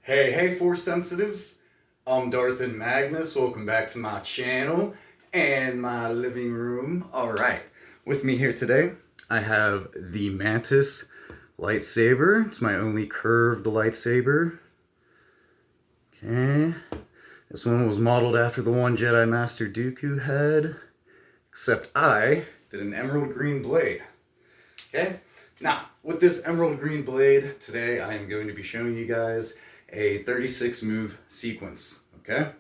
Hey, Force Sensitives. I'm Darth and Magnus. Welcome back to my channel and my living room. Alright, with me here today, I have the Mantis lightsaber. It's my only curved lightsaber. Okay. This one was modeled after the one Jedi Master Dooku had, except I did an emerald green blade. Okay? Now, with this emerald green blade, today I am going to be showing you guys a 36 move sequence, okay?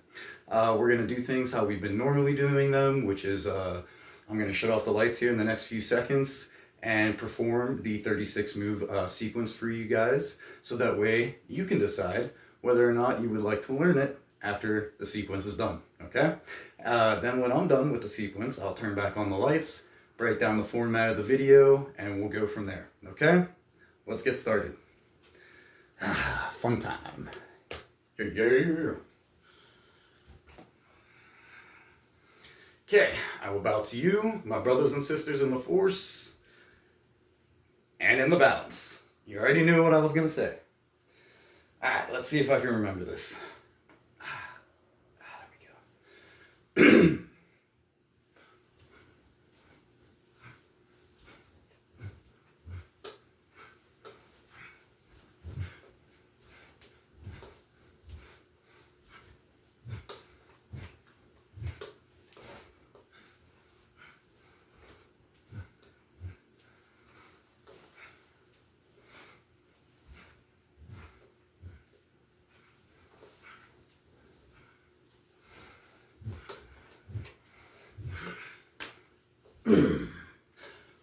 We're going to do things how we've been normally doing them, which is I'm going to shut off the lights here in the next few seconds and perform the 36 move sequence for you guys, so that way you can decide whether or not you would like to learn it after the sequence is done, okay? Then when I'm done with the sequence, I'll turn back on the lights, break down the format of the video, and we'll go from there, okay? Let's get started. Fun time. Yeah. Okay, I will bow to you, my brothers and sisters in the Force, and in the balance. You already knew what I was going to say. Alright, let's see if I can remember this. There we go.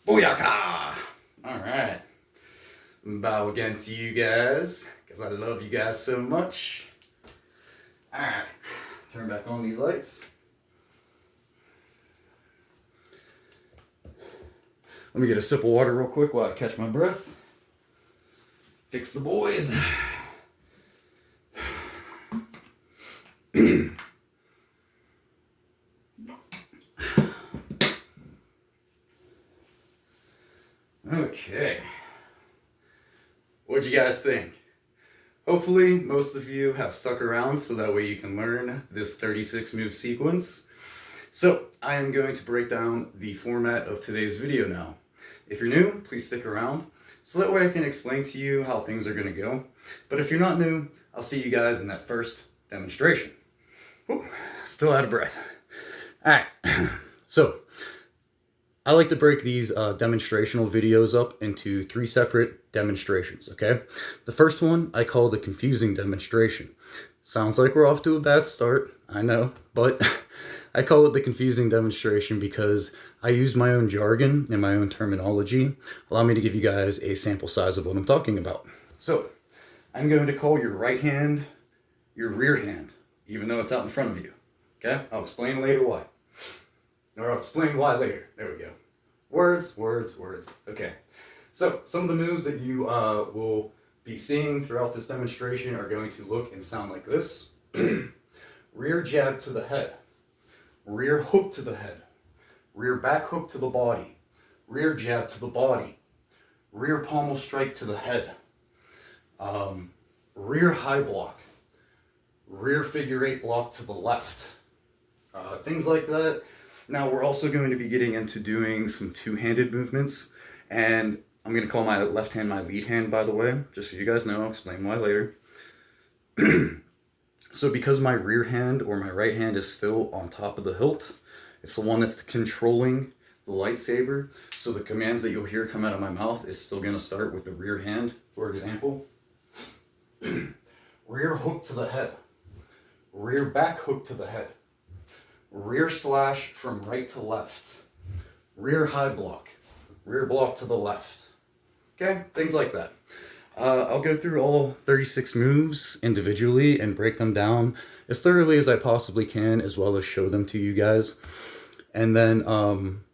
Booyaka! Alright. Bow again to you guys, because I love you guys so much. Alright. Turn back on these lights. Let me get a sip of water real quick while I catch my breath. Fix the boys. Okay. What'd you guys think? Hopefully, most of you have stuck around so that way you can learn this 36 move sequence. So, I am going to break down the format of today's video now. If you're new, please stick around, so that way I can explain to you how things are going to go. But if you're not new, I'll see you guys in that first demonstration. Whew, still out of breath. Alright, so I like to break these demonstrational videos up into 3 separate demonstrations, okay? The first one I call the confusing demonstration. Sounds like we're off to a bad start, I know, but I call it the confusing demonstration because I use my own jargon and my own terminology. Allow me to give you guys a sample size of what I'm talking about. So, I'm going to call your right hand your rear hand, even though it's out in front of you, okay? I'll explain later why. Or I'll explain why later. There we go. Words. Okay. So, some of the moves that you will be seeing throughout this demonstration are going to look and sound like this. Rear jab to the head. Rear hook to the head. Rear back hook to the body. Rear jab to the body. Rear pommel strike to the head. Rear high block. Rear figure 8 block to the left. Things like that. Now we're also going to be getting into doing some two-handed movements, and I'm going to call my left hand my lead hand, by the way, just so you guys know. I'll explain why later. So because my rear hand or my right hand is still on top of the hilt, it's the one that's controlling the lightsaber, so the commands that you'll hear come out of my mouth is still going to start with the rear hand. For example, rear hook to the head, rear back hook to the head, rear slash from right to left, rear high block, rear block to the left. Okay, things like that. I'll go through all 36 moves individually and break them down as thoroughly as I possibly can, as well as show them to you guys. And then,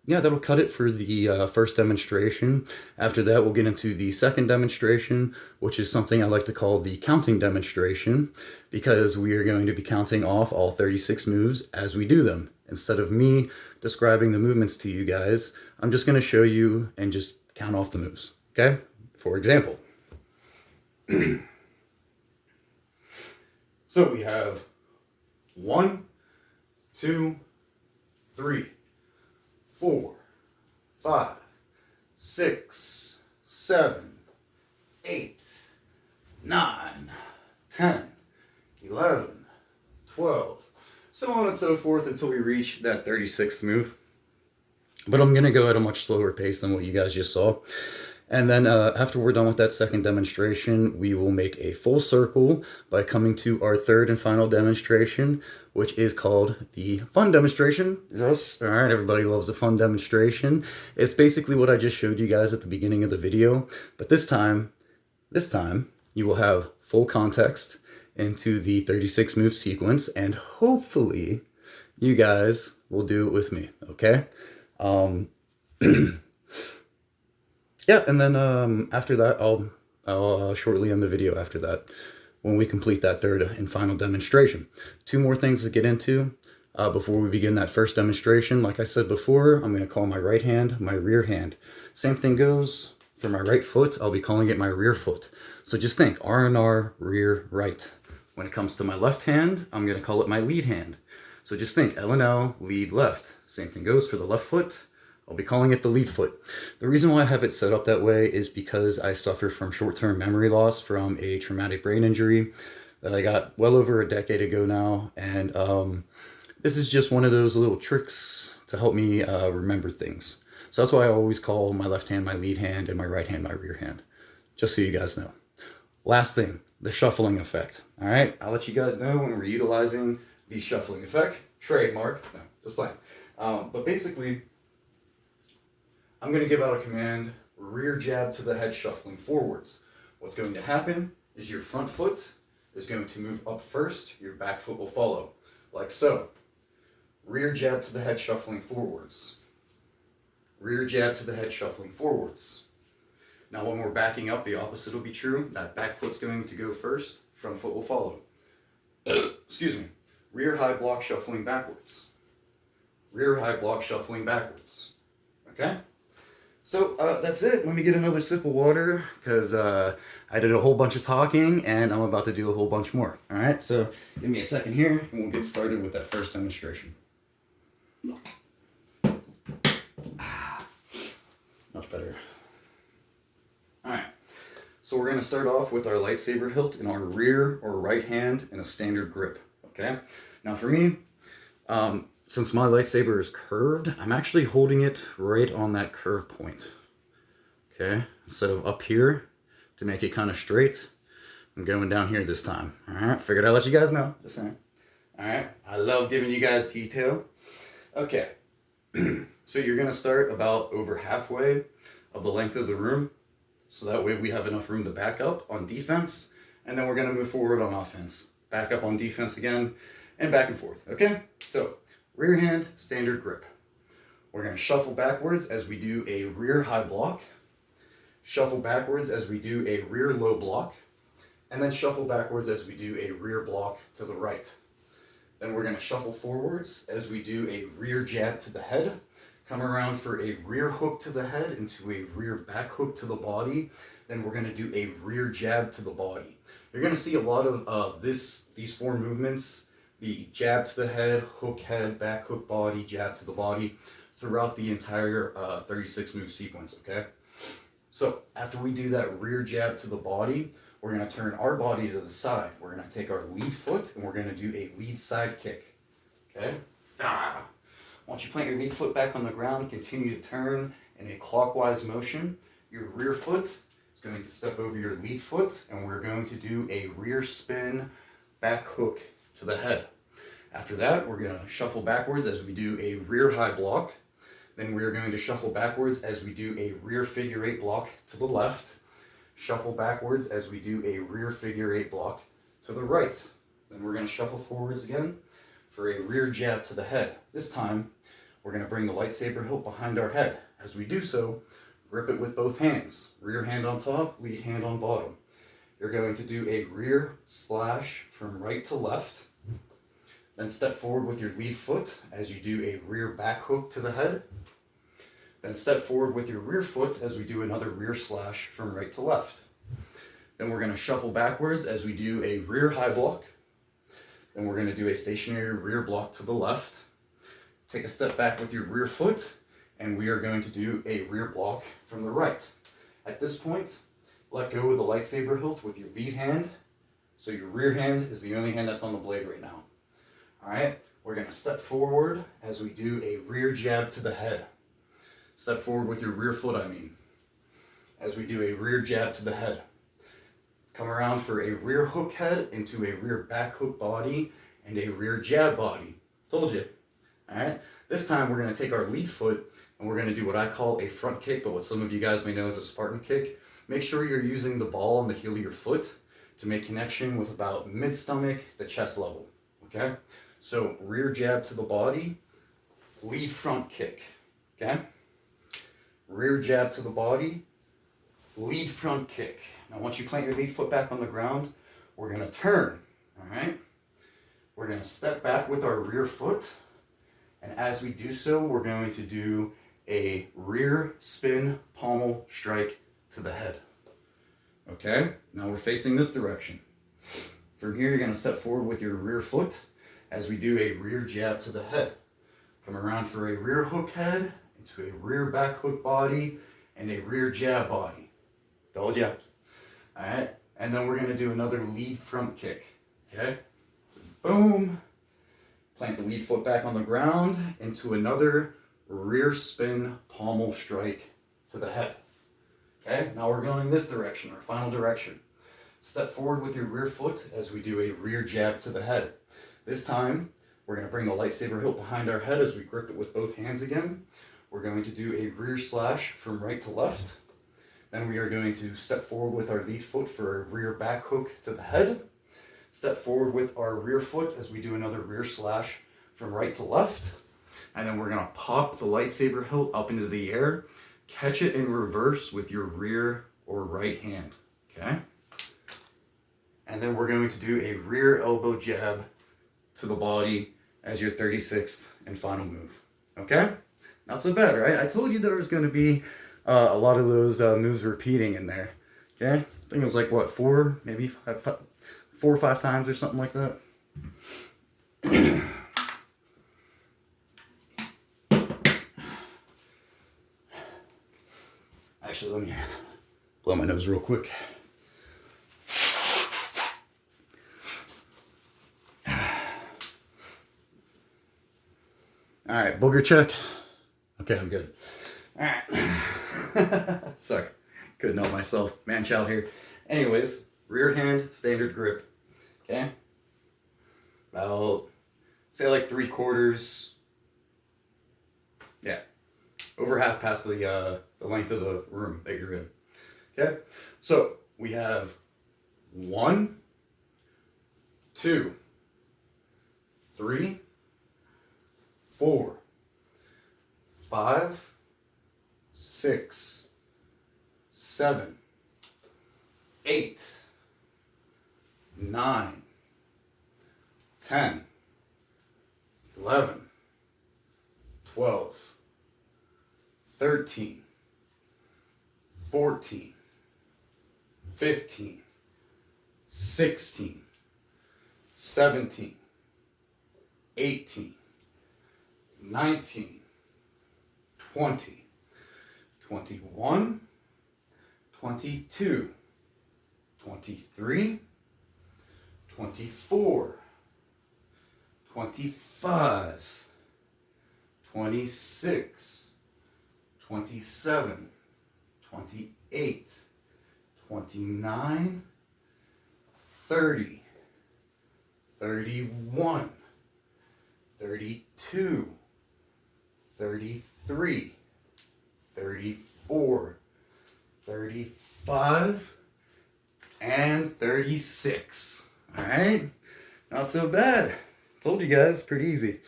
yeah, that'll cut it for the first demonstration. After that, we'll get into the second demonstration, which is something I like to call the counting demonstration, because we are going to be counting off all 36 moves as we do them. Instead of me describing the movements to you guys, I'm just going to show you and just count off the moves, okay? For example, So we have 1, 2, 3, 4, 5, 6, 7, 8, 9, 10, 11, 12, so on and so forth until we reach that 36th move. But I'm going to go at a much slower pace than what you guys just saw. And then after we're done with that second demonstration, we will make a full circle by coming to our third and final demonstration, which is called the fun demonstration. Yes. All right, everybody loves a fun demonstration. It's basically what I just showed you guys at the beginning of the video. But this time, you will have full context into the 36 move sequence, and hopefully you guys will do it with me, okay? Yeah, and then after that, I'll shortly end the video after that when we complete that third and final demonstration. 2 more things to get into before we begin that first demonstration. Like I said before, I'm going to call my right hand my rear hand. Same thing goes for my right foot. I'll be calling it my rear foot. So just think, R&R, rear, right. When it comes to my left hand, I'm going to call it my lead hand. So just think, L&L, lead, left. Same thing goes for the left foot. I'll be calling it the lead foot. The reason why I have it set up that way is because I suffer from short-term memory loss from a traumatic brain injury that I got well over a decade ago now. And this is just one of those little tricks to help me remember things. So that's why I always call my left hand my lead hand and my right hand my rear hand, just so you guys know. Last thing, the shuffling effect. All right, I'll let you guys know when we're utilizing the shuffling effect. Trademark, no, just playing. But basically, I'm going to give out a command, rear jab to the head shuffling forwards. What's going to happen is your front foot is going to move up first, your back foot will follow, like so. Rear jab to the head shuffling forwards. Rear jab to the head shuffling forwards. Now when we're backing up, the opposite will be true. That back foot's going to go first, front foot will follow. Excuse me. Rear high block shuffling backwards. Rear high block shuffling backwards. Okay? So that's it. Let me get another sip of water because I did a whole bunch of talking and I'm about to do a whole bunch more. All right, so give me a second here and we'll get started with that first demonstration. Much better. All right, so we're going to start off with our lightsaber hilt in our rear or right hand in a standard grip. Okay, now for me, since my lightsaber is curved, I'm actually holding it right on that curve point. Okay, so up here to make it kind of straight, I'm going down here this time. All right, figured I'd let you guys know, just saying. All right, I love giving you guys detail. Okay, so you're gonna start about over halfway of the length of the room, so that way we have enough room to back up on defense, and then we're gonna move forward on offense. Back up on defense again, and back and forth, okay? So, rear hand, standard grip. We're going to shuffle backwards as we do a rear high block, shuffle backwards as we do a rear low block, and then shuffle backwards as we do a rear block to the right. Then we're going to shuffle forwards as we do a rear jab to the head, come around for a rear hook to the head into a rear back hook to the body, then we're going to do a rear jab to the body. You're going to see a lot of these 4 movements, the jab to the head, back hook body, jab to the body, throughout the entire 36 move sequence, okay? So after we do that rear jab to the body, we're going to turn our body to the side. We're going to take our lead foot and we're going to do a lead side kick, okay? Once you plant your lead foot back on the ground, continue to turn in a clockwise motion. Your rear foot is going to step over your lead foot and we're going to do a rear spin back hook to the head. After that, we're going to shuffle backwards as we do a rear high block. Then we're going to shuffle backwards as we do a rear figure 8 block to the left. Shuffle backwards as we do a rear figure 8 block to the right. Then we're going to shuffle forwards again for a rear jab to the head. This time, we're going to bring the lightsaber hilt behind our head. As we do so, grip it with both hands. Rear hand on top, lead hand on bottom. You're going to do a rear slash from right to left. Then step forward with your lead foot as you do a rear back hook to the head. Then step forward with your rear foot as we do another rear slash from right to left. Then we're going to shuffle backwards as we do a rear high block. Then we're going to do a stationary rear block to the left. Take a step back with your rear foot, and we are going to do a rear block from the right. At this point, let go of the lightsaber hilt with your lead hand. So your rear hand is the only hand that's on the blade right now. All right, we're going to step forward as we do a rear jab to the head. Step forward with your rear foot, as we do a rear jab to the head. Come around for a rear hook head into a rear back hook body and a rear jab body. Told you. All right, this time we're going to take our lead foot and we're going to do what I call a front kick, but what some of you guys may know as a Spartan kick. Make sure you're using the ball on the heel of your foot to make connection with about mid-stomach to chest level, okay? So rear jab to the body, lead front kick, okay? Rear jab to the body, lead front kick. Now once you plant your lead foot back on the ground, we're gonna turn, all right? We're gonna step back with our rear foot, and as we do so, we're going to do a rear spin pommel strike to the head. Okay, now we're facing this direction. From here, you're going to step forward with your rear foot as we do a rear jab to the head. Come around for a rear hook head into a rear back hook body and a rear jab body. Told ya. All right, and then we're going to do another lead front kick. Okay, so boom. Plant the lead foot back on the ground into another rear spin pommel strike to the head. Okay, now we're going this direction, our final direction. Step forward with your rear foot as we do a rear jab to the head. This time, we're going to bring the lightsaber hilt behind our head as we grip it with both hands again. We're going to do a rear slash from right to left. Then we are going to step forward with our lead foot for a rear back hook to the head. Step forward with our rear foot as we do another rear slash from right to left. And then we're going to pop the lightsaber hilt up into the air. Catch it in reverse with your rear or right hand, okay? And then we're going to do a rear elbow jab to the body as your 36th and final move, okay? Not so bad, right? I told you there was going to be a lot of those moves repeating in there, okay? I think it was like, what, 4 or 5 times or something like that. Actually, let me blow my nose real quick. All right, Booger Check. Okay, I'm good. All right. Sorry, couldn't help myself. Man-child here. Anyways, rear hand, standard grip. Okay? About, say like 3/4. Yeah. Over half past the length of the room that you're in. Okay? So, we have 1, 2, 3, 4, 5, 6, 7, 8, 9, 10, 11, 12, 13, 14, 15, 16, 17, 18, 19, 20, 21, 22, 23, 24, 25, 26, 27, 28, 29, 30, 31, 32, 33, 34, 35, and 36. All right, not so bad. Told you guys, pretty easy.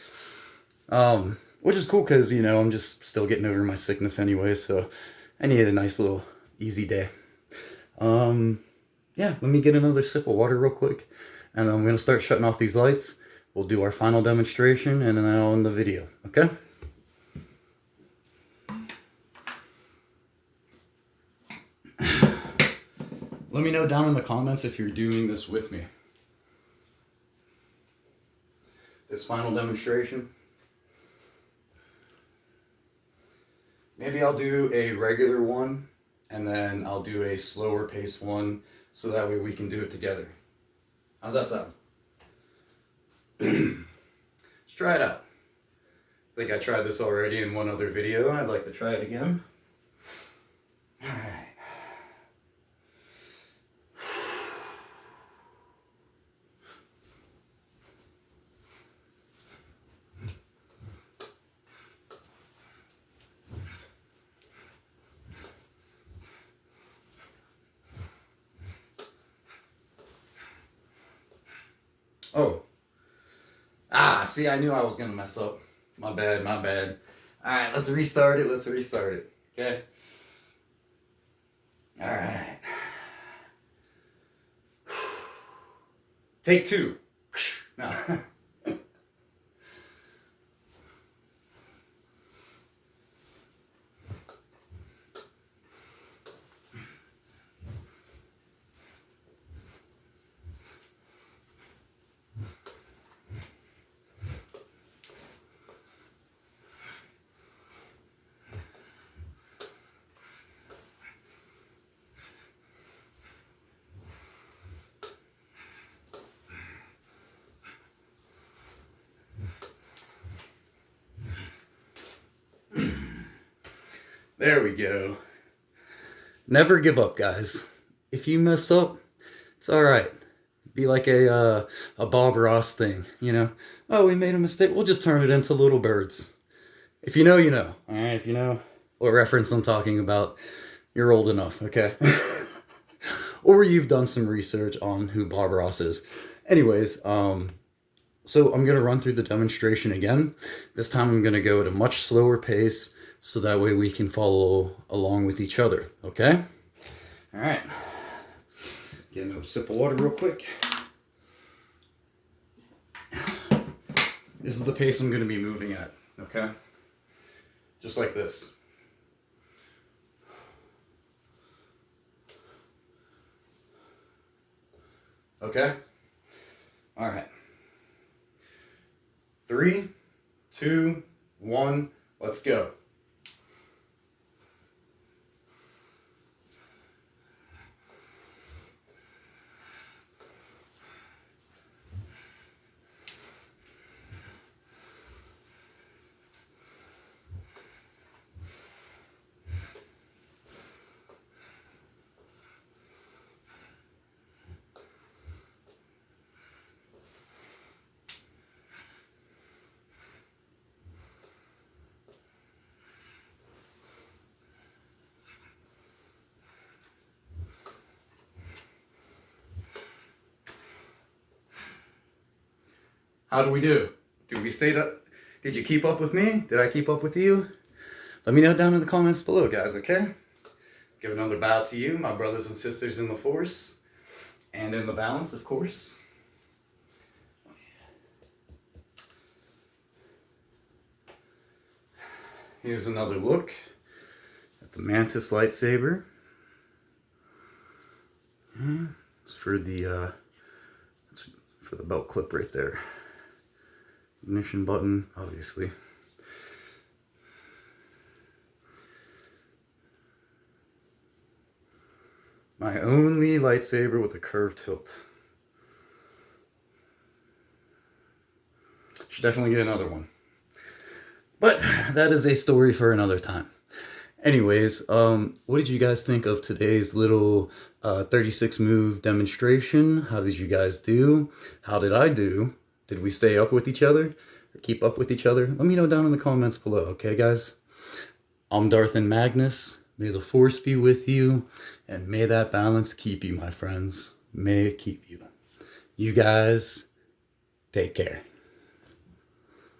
Which is cool because, you know, I'm just still getting over my sickness anyway, so I needed a nice little easy day. Yeah, let me get another sip of water real quick, and I'm going to start shutting off these lights. We'll do our final demonstration, and then I'll end the video, okay? Let me know down in the comments if you're doing this with me. this final demonstration. Maybe I'll do a regular one and then I'll do a slower pace one so that way we can do it together. How's that sound? Let's try it out. I think I tried this already in one other video. I'd like to try it again. All right. Oh. See, I knew I was gonna mess up. My bad, my bad. Alright, let's restart it, okay? Alright. Take two. No. There we go. Never give up, guys. If you mess up, it's alright. Be like a Bob Ross thing, you know? Oh, we made a mistake. We'll just turn it into little birds. If you know, you know. Alright, if you know what reference I'm talking about, you're old enough, okay? Or you've done some research on who Bob Ross is. Anyways, so I'm going to run through the demonstration again. This time I'm going to go at a much slower pace so that way we can follow along with each other, okay? All right. Get another sip of water real quick. This is the pace I'm going to be moving at, okay? Just like this. Okay? All right. 3, 2, 1, let's go. How do we do? Did we stay up? Did you keep up with me? Did I keep up with you? Let me know down in the comments below, guys, okay? Give another bow to you, my brothers and sisters in the Force, and in the balance, of course. Here's another look at the Mantis lightsaber. It's for the belt clip right there. Ignition button, obviously. My only lightsaber with a curved hilt. Should definitely get another one. But that is a story for another time. Anyways, what did you guys think of today's little 36 move demonstration? How did you guys do? How did I do? Did we stay up with each other? Or keep up with each other? Let me know down in the comments below, okay guys? I'm Darth and Magnus. May the Force be with you, and may that balance keep you, my friends. May it keep you. You guys, take care.